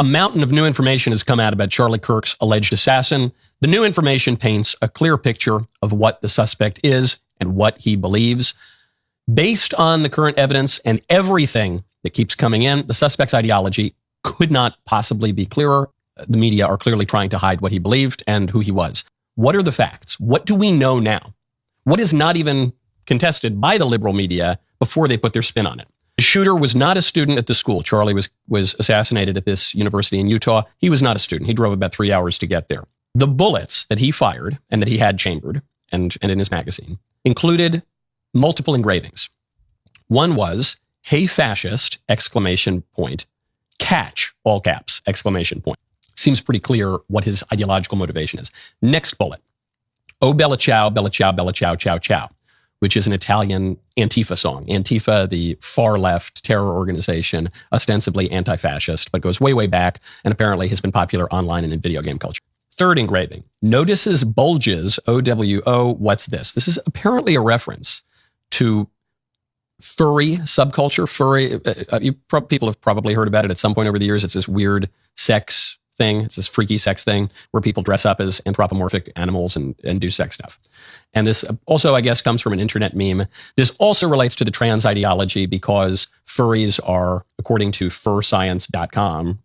A mountain of new information has come out about Charlie Kirk's alleged assassin. The new information paints a clear picture of what the suspect is and what he believes. Based on the current evidence and everything that keeps coming in, the suspect's ideology could not possibly be clearer. The media are clearly trying to hide what he believed and who he was. What are the facts? What do we know now? What is not even contested by the liberal media before they put their spin on it? The shooter was not a student at the school. Charlie was assassinated at this university in Utah. He was not a student. He drove about 3 hours to get there. The bullets that he fired and that he had chambered and in his magazine included multiple engravings. One was, "Hey fascist!" ! Catch, all caps, ! Seems pretty clear what his ideological motivation is. Next bullet. "Oh, Bella Ciao, Bella Ciao, Bella Ciao, Ciao, Ciao," which is an Italian Antifa song. Antifa, the far-left terror organization, ostensibly anti-fascist, but goes way, way back and apparently has been popular online and in video game culture. Third engraving. "Notices bulges, OWO, what's this?" This is apparently a reference to furry subculture. Furry, people have probably heard about it at some point over the years. It's this weird sex thing. It's this freaky sex thing where people dress up as anthropomorphic animals and do sex stuff. And this also, I guess, comes from an internet meme. This also relates to the trans ideology because furries are, according to furscience.com,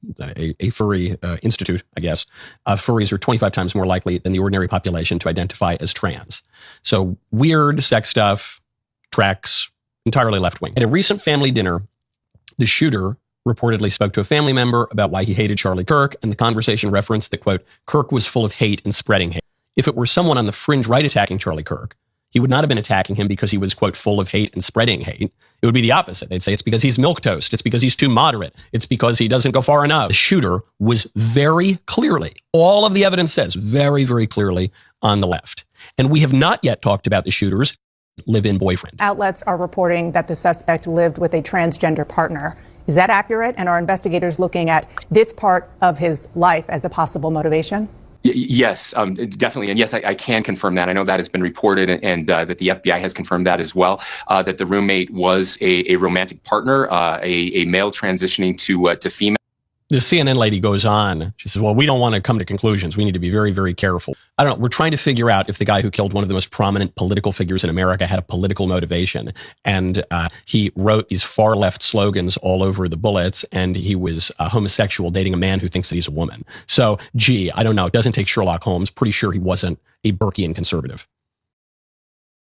a furry institute, I guess, furries are 25 times more likely than the ordinary population to identify as trans. So weird sex stuff tracks entirely left-wing. At a recent family dinner, the shooter reportedly spoke to a family member about why he hated Charlie Kirk, and the conversation referenced that, quote, "Kirk was full of hate and spreading hate." If it were someone on the fringe right attacking Charlie Kirk, he would not have been attacking him because he was, quote, "full of hate and spreading hate." It would be the opposite. They'd say it's because he's milquetoast. It's because he's too moderate. It's because he doesn't go far enough. The shooter was very clearly, all of the evidence says, very, very clearly on the left. And we have not yet talked about the shooter's live-in boyfriend. Outlets are reporting that the suspect lived with a transgender partner. Is that accurate? And are investigators looking at this part of his life as a possible motivation? Yes, definitely. And yes, I can confirm that. I know that has been reported and that the FBI has confirmed that as well, that the roommate was a romantic partner, a male transitioning to female. The CNN lady goes on. She says, well, we don't want to come to conclusions. We need to be very, very careful. I don't know. We're trying to figure out if the guy who killed one of the most prominent political figures in America had a political motivation. And he wrote these far left slogans all over the bullets. And he was homosexual, dating a man who thinks that he's a woman. So, gee, I don't know. It doesn't take Sherlock Holmes. Pretty sure he wasn't a Burkean conservative.